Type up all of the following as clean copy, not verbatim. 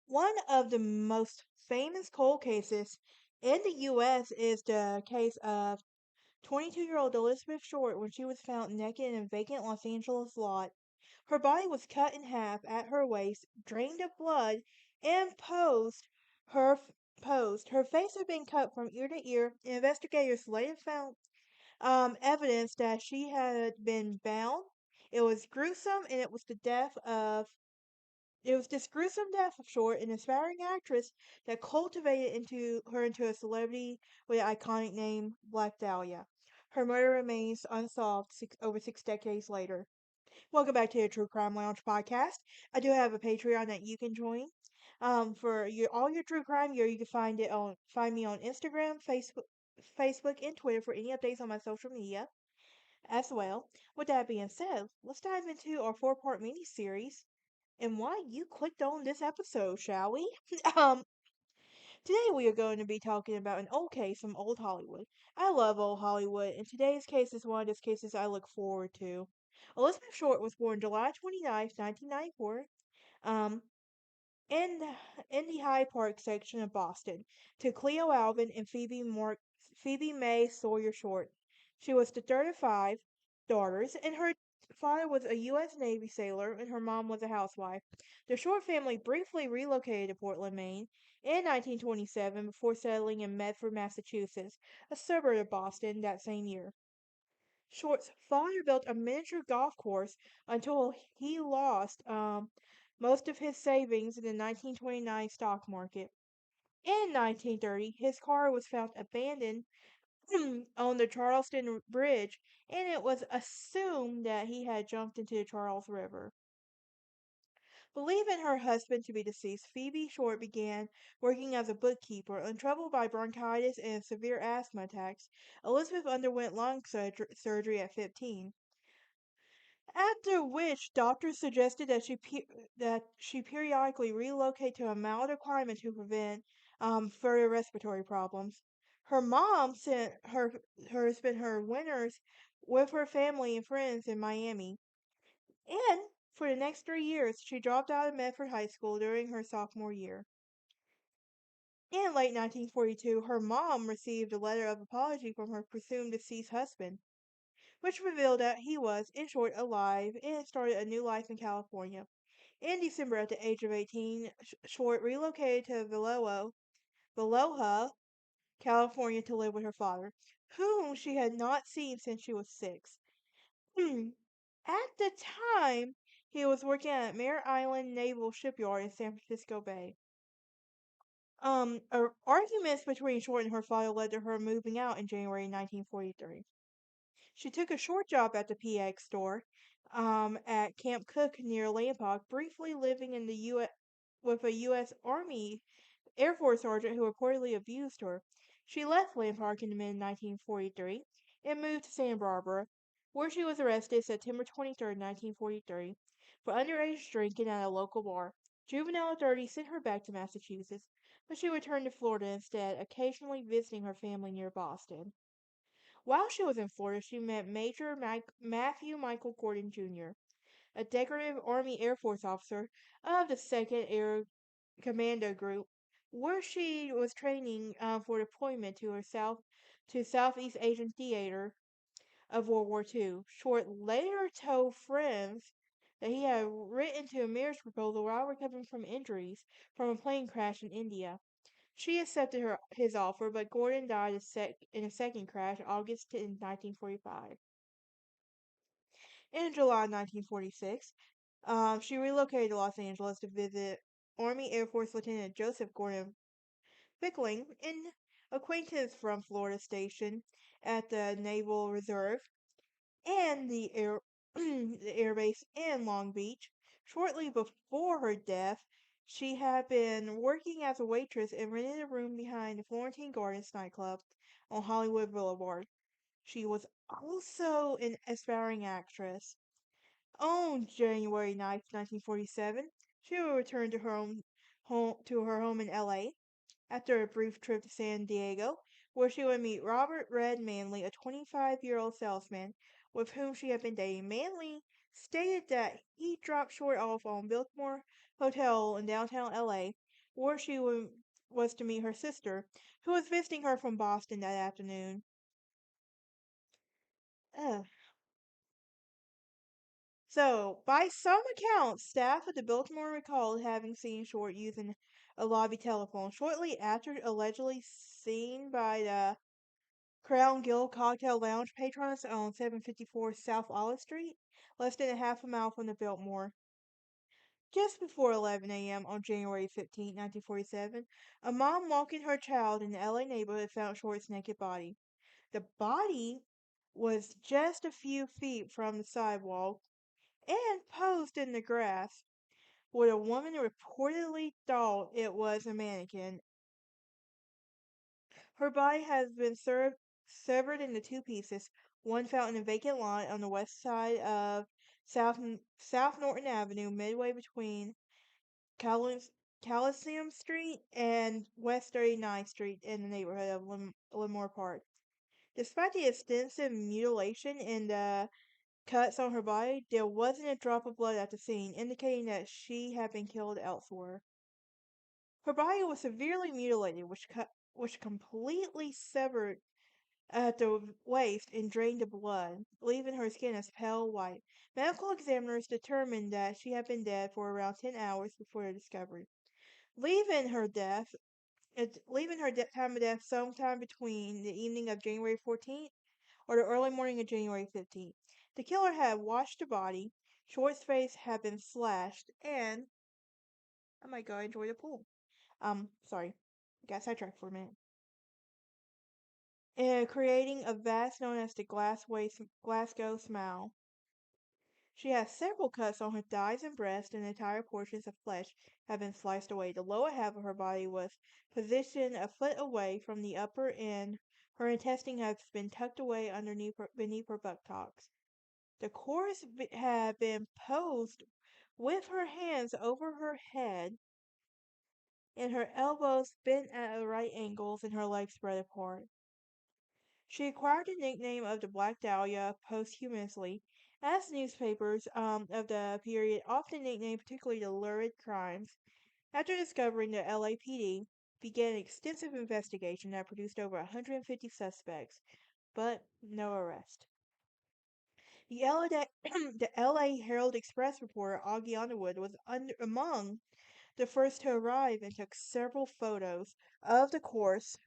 One of the most famous cold cases in the U.S. is the case of 22-year-old Elizabeth Short when she was found naked in a vacant Los Angeles lot. Her body was cut in half at her waist, drained of blood, and her posed. Her face had been cut from ear to ear. Investigators later found evidence that she had been bound. It was gruesome, and it was this gruesome death of Short, an aspiring actress that cultivated into a celebrity with an iconic name, Black Dahlia. Her murder remains unsolved over 6 decades later. Welcome back to the True Crime Lounge podcast. I do have a Patreon that you can join. For all your true crime, you can find me on Instagram, Facebook, and Twitter for any updates on my social media as well. With that being said, let's dive into our four-part mini series and why you clicked on this episode, shall we? um, Today we are going to be talking about an old case from old Hollywood. I love old Hollywood, and today's case is one of those cases I look forward to. Elizabeth Short was born July 29th, 1994, um, in the Hyde Park section of Boston, to Cleo Alvin and Phoebe May Sawyer Short. She was the third of five daughters, and her father was a U.S. Navy sailor, and her mom was a housewife. The Short family briefly relocated to Portland, Maine, in 1927 before settling in Medford, Massachusetts, a suburb of Boston, that same year. Short's father built a miniature golf course until he lost most of his savings in the 1929 stock market. In 1930, his car was found abandoned on the Charleston Bridge, and it was assumed that he had jumped into the Charles River. Believing her husband to be deceased, Phoebe Short began working as a bookkeeper. Untroubled by bronchitis and severe asthma attacks, Elizabeth underwent lung surgery at 15. After which, doctors suggested that she periodically relocate to a milder climate to prevent further respiratory problems. Her mom sent her spend her winters with her family and friends in Miami, and for the next 3 years, she dropped out of Medford High School during her sophomore year. In late 1942, her mom received a letter of apology from her presumed deceased husband, which revealed that he was, in short, alive and started a new life in California. In December, at the age of 18, Short relocated to Valoha, California to live with her father, whom she had not seen since she was 6. At the time, he was working at Mare Island Naval Shipyard in San Francisco Bay. Arguments between Short and her father led to her moving out in January 1943. She took a short job at the PX store at Camp Cook near Lompoc, briefly living in the U.S. with a U.S. Army Air Force sergeant who reportedly abused her. She left Lompoc in mid 1943 and moved to Santa Barbara, where she was arrested September 23, 1943, for underage drinking at a local bar. Juvenile authorities sent her back to Massachusetts, but she returned to Florida instead, occasionally visiting her family near Boston. While she was in Florida, she met Matthew Michael Gordon Jr., a decorative Army Air Force officer of the 2nd Air Commando Group, where she was training for deployment to Southeast Asian theater of World War II. Short later told friends that he had written to a marriage proposal while recovering from injuries from a plane crash in India. She accepted his offer, but Gordon died in a second crash, August 10, 1945. In July 1946, she relocated to Los Angeles to visit Army Air Force Lieutenant Joseph Gordon Pickling, an acquaintance from Florida Station at the Naval Reserve and the air base in Long Beach. Shortly before her death, she had been working as a waitress and rented a room behind the Florentine Gardens nightclub on Hollywood Boulevard. She was also an aspiring actress. On January 9th, 1947, she would return to her home in LA after a brief trip to San Diego, where she would meet Robert Red Manley, a 25-year-old salesman with whom she had been dating. Manley stated that he dropped Short off on Biltmore Hotel in downtown LA, where was to meet her sister, who was visiting her from Boston that afternoon. Ugh. So, by some accounts, staff at the Biltmore recalled having seen Short using a lobby telephone shortly after allegedly seen by the Crown Guild Cocktail Lounge patrons on 754 South Olive Street, less than a half a mile from the Biltmore. Just before 11 a.m. on January 15, 1947, a mom walking her child in the LA neighborhood found Short's naked body. The body was just a few feet from the sidewalk and posed in the grass, where the woman reportedly thought it was a mannequin. Her body has been severed into two pieces, one found in a vacant lot on the west side of South, South Norton Avenue, midway between Calis- Coliseum Street and West 39th Street in the neighborhood of Lemoore Park. Despite the extensive mutilation and the cuts on her body, there wasn't a drop of blood at the scene, indicating that she had been killed elsewhere. Her body was severely mutilated, which completely severed at the waist and drained the blood, leaving her skin as pale white. Medical examiners determined that she had been dead for around 10 hours before the discovery, leaving her death, time of death sometime between the evening of January 14th or the early morning of January 15th. The killer had washed the body, Short's face had been slashed, and I might go enjoy the pool. Sorry, got sidetracked for a minute. And creating a vase known as the Glasgow Smile. She has several cuts on her thighs and breast, and entire portions of flesh have been sliced away. The lower half of her body was positioned a foot away from the upper end. Her intestine has been tucked away beneath her buttocks. The corpse had been posed with her hands over her head and her elbows bent at right angles and her legs spread apart. She acquired the nickname of the Black Dahlia posthumously, as newspapers of the period often nicknamed particularly the lurid crimes. After discovering the LAPD began an extensive investigation that produced over 150 suspects, but no arrest. The the LA Herald Express reporter Augie Underwood was among the first to arrive and took several photos of the corpse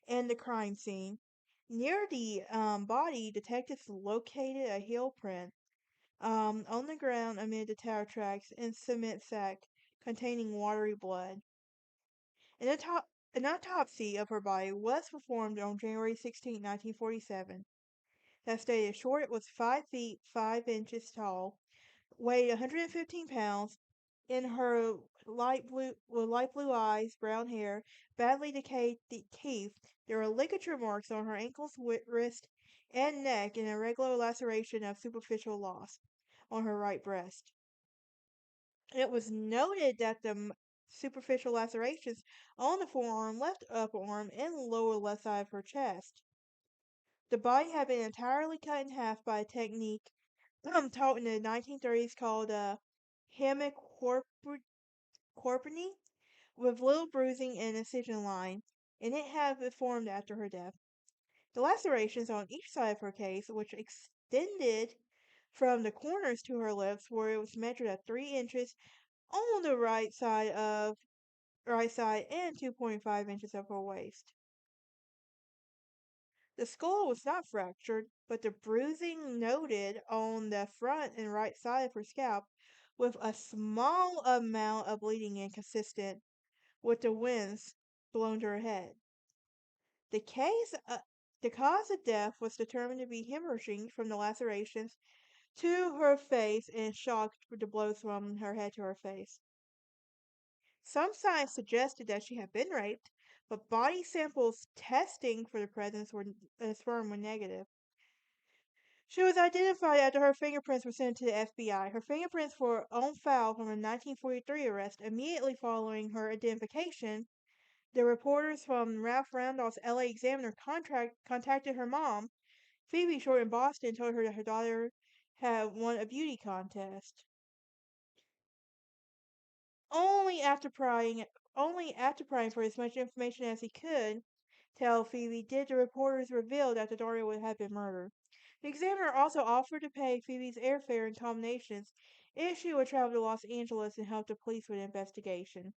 and the crime scene. Near the body, detectives located a heel print on the ground amid the tire tracks and cement sack containing watery blood. An, an autopsy of her body was performed on January 16, 1947. That stated Short was 5 feet 5 inches tall, weighed 115 pounds, in her light blue eyes, brown hair, badly decayed teeth. There were ligature marks on her ankles, wrist, and neck, and a regular laceration of superficial loss on her right breast. It was noted that the superficial lacerations on the forearm, left upper arm, and lower left side of her chest. The body had been entirely cut in half by a technique taught in the 1930s called hemicorpony, with little bruising and incision line, and it had been formed after her death. The lacerations on each side of her case, which extended from the corners to her lips, where it was measured at 3 inches on the right side and 2.5 inches of her waist. The skull was not fractured, but the bruising noted on the front and right side of her scalp, with a small amount of bleeding inconsistent with the winds blown to her head. The case, the cause of death was determined to be hemorrhaging from the lacerations to her face and shock with the blows from her head to her face. Some signs suggested that she had been raped, but body samples testing for the presence of sperm were negative. She was identified after her fingerprints were sent to the FBI. Her fingerprints were on file from a 1943 arrest. Immediately following her identification, the reporters from Ralph Randolph's LA Examiner contacted her mom, Phoebe Short in Boston, and told her that her daughter had won a beauty contest. Only after prying for as much information as he could tell Phoebe did the reporters reveal that the Dahlia would have been murdered. The examiner also offered to pay Phoebe's airfare and accommodations if she would travel to Los Angeles and help the police with the investigation.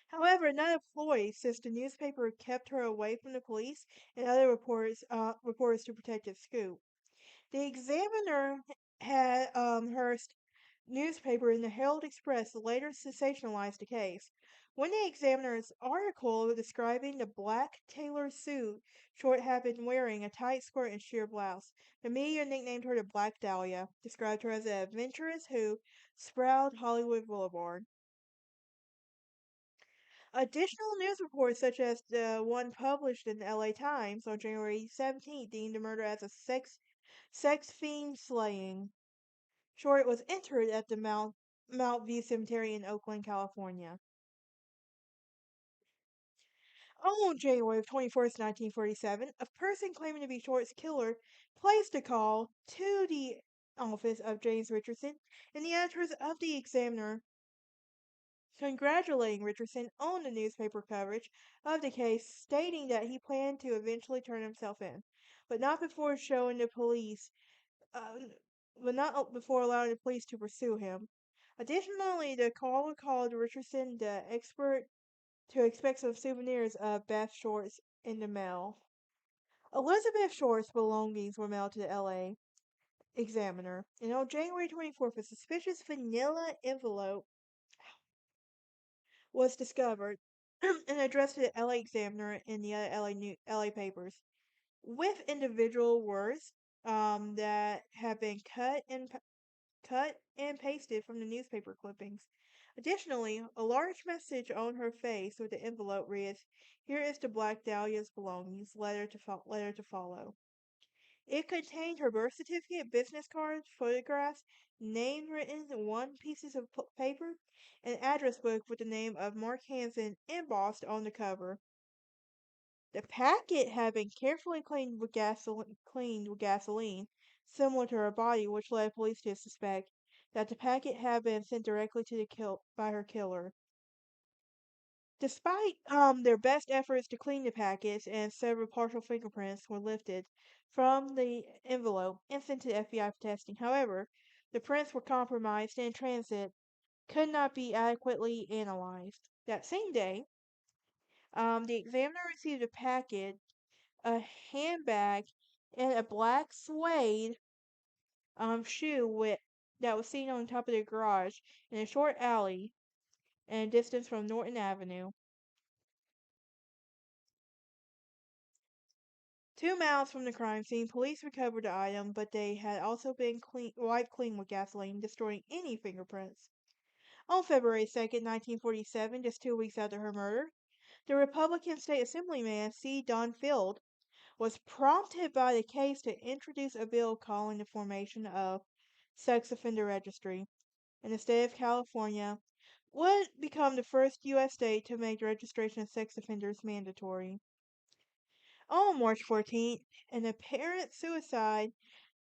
However, none employed, since the newspaper kept her away from the police and other reporters to protect its scoop. The Examiner had Hearst newspaper in the Herald Express later sensationalized the case. When the Examiner's article describing the black tailor suit Short had been wearing, a tight skirt and sheer blouse, the media nicknamed her the Black Dahlia, described her as an adventuress who sprawled Hollywood Boulevard. Additional news reports, such as the one published in the LA Times on January 17th, deemed the murder as a sex fiend slaying. Short was interred at the Mount View Cemetery in Oakland, California. On January 21st, 1947, a person claiming to be Short's killer placed a call to the office of James Richardson and the editors of the Examiner, congratulating Richardson on the newspaper coverage of the case, stating that he planned to eventually turn himself in, but not before showing the police, uh, but not before allowing the police to pursue him. Additionally, the caller called Richardson the expert to expect some souvenirs of Beth Short's in the mail. Elizabeth Short's belongings were mailed to the LA Examiner, and on January 24th, a suspicious vanilla envelope was discovered and addressed to the LA Examiner and the other LA papers, with individual words that have been cut and pasted from the newspaper clippings. Additionally, a large message on her face with the envelope reads, "Here is the Black Dahlia's belongings. Letter to follow." It contained her birth certificate, business cards, photographs, name written in one pieces of paper, and address book with the name of Mark Hansen embossed on the cover. The packet had been carefully cleaned with gasoline, similar to her body, which led police to suspect that the packet had been sent directly to by her killer. Despite their best efforts to clean the packets, and several partial fingerprints were lifted from the envelope and sent to the FBI for testing. However, the prints were compromised and in transit could not be adequately analyzed. That same day, the examiner received a packet, a handbag, and a black suede shoe that was seen on top of the garage in a short alley and a distance from Norton Avenue. 2 miles from the crime scene, police recovered the item, but they had also been wiped clean with gasoline, destroying any fingerprints. On February 2nd, 1947, just 2 weeks after her murder, the Republican State Assemblyman C. Don Field was prompted by the case to introduce a bill calling the formation of sex offender registry, and the state of California would become the first U.S. state to make the registration of sex offenders mandatory. On March 14th, an apparent suicide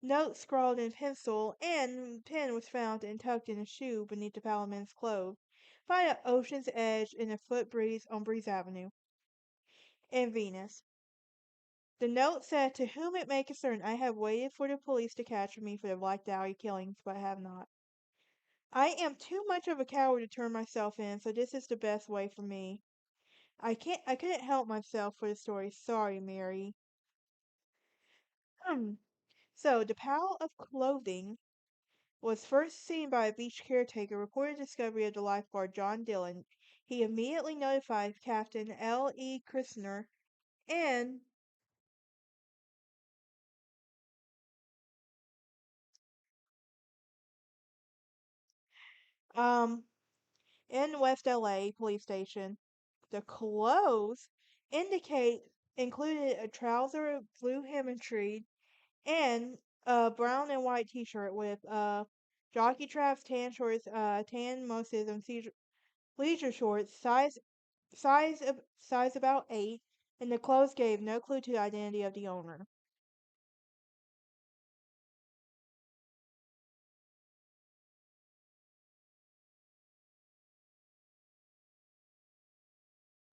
note scrawled in pencil and pen was found and tucked in a shoe beneath the paladin's clothes by the Ocean's Edge in a footbreeze on Breeze Avenue in Venus. The note said, "To whom it may concern, I have waited for the police to capture me for the Black Dahlia killings, but have not. I am too much of a coward to turn myself in, so this is the best way for me. I couldn't help myself for the story. Sorry, Mary." So, the pile of clothing was first seen by a beach caretaker, reported discovery of the lifeguard John Dillon. He immediately notified Captain L. E. Christner and um in West LA police station. The clothes indicate included a trouser of blue hemistry and a brown and white T-shirt with jockey straps, tan moses, and leisure shorts, size about 8, and the clothes gave no clue to the identity of the owner.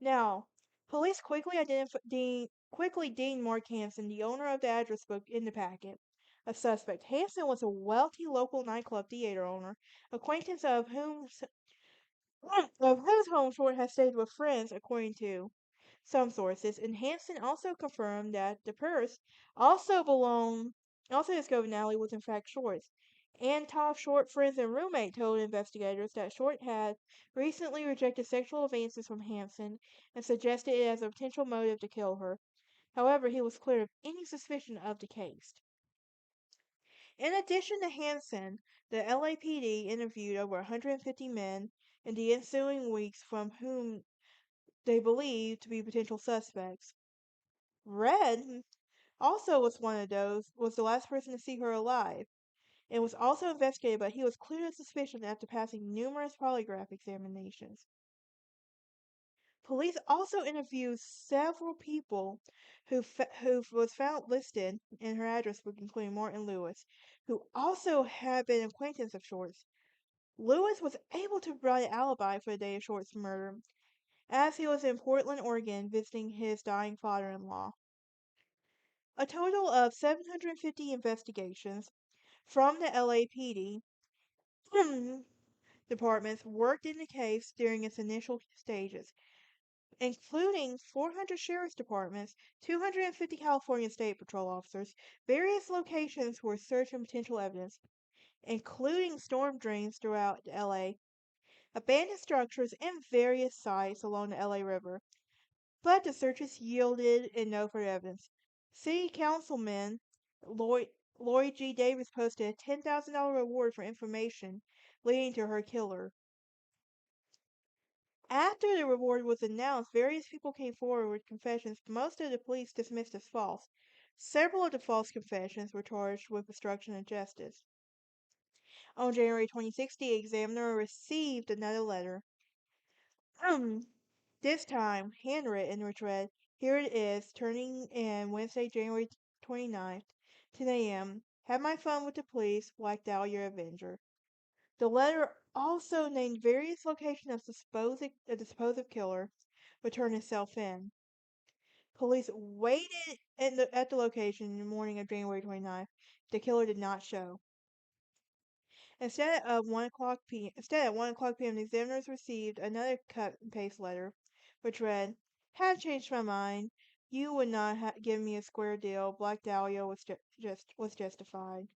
Now, police quickly deemed Mark Hansen, the owner of the address book in the packet, a suspect. Hansen was a wealthy local nightclub theater owner, acquaintance of whose home Short had stayed with friends, according to some sources. And Hansen also confirmed that the purse also discovered in Alley was in fact Short's. And Toff Short friends and roommate told investigators that Short had recently rejected sexual advances from Hansen and suggested it as a potential motive to kill her. However, he was cleared of any suspicion of the case. In addition to Hansen, the LAPD interviewed over 150 men in the ensuing weeks from whom they believed to be potential suspects. Red also was the last person to see her alive, and was also investigated, but he was cleared of suspicion after passing numerous polygraph examinations. Police also interviewed several people who was found listed in her address book, including Martin Lewis, who also had been an acquaintance of Short's. Lewis was able to provide an alibi for the day of Short's murder, as he was in Portland, Oregon, visiting his dying father-in-law. A total of 750 investigations from the LAPD departments worked in the case during its initial stages, including 400 sheriff's departments, 250 California State Patrol officers. Various locations were searched for potential evidence, including storm drains throughout LA, abandoned structures, and various sites along the LA River. But the searches yielded no further evidence. City Councilman Lloyd, Lloyd G. Davis posted a $10,000 reward for information leading to her killer. After the reward was announced, various people came forward with confessions, but most of the police dismissed as false. Several of the false confessions were charged with obstruction of justice. On January 26th, the examiner received another letter. This time handwritten, which read, "Here it is, turning in Wednesday, January 29th, 10 a.m. Have my fun with the police, Black Dahlia Avenger." The letter also named various locations of the supposed killer, but turned itself in. Police waited at the location in the morning of January 29th. The killer did not show. Instead, at 1 o'clock p.m., the examiners received another cut and paste letter, which read, "Had changed my mind. You would not give me a square deal. Black Dahlia was justified."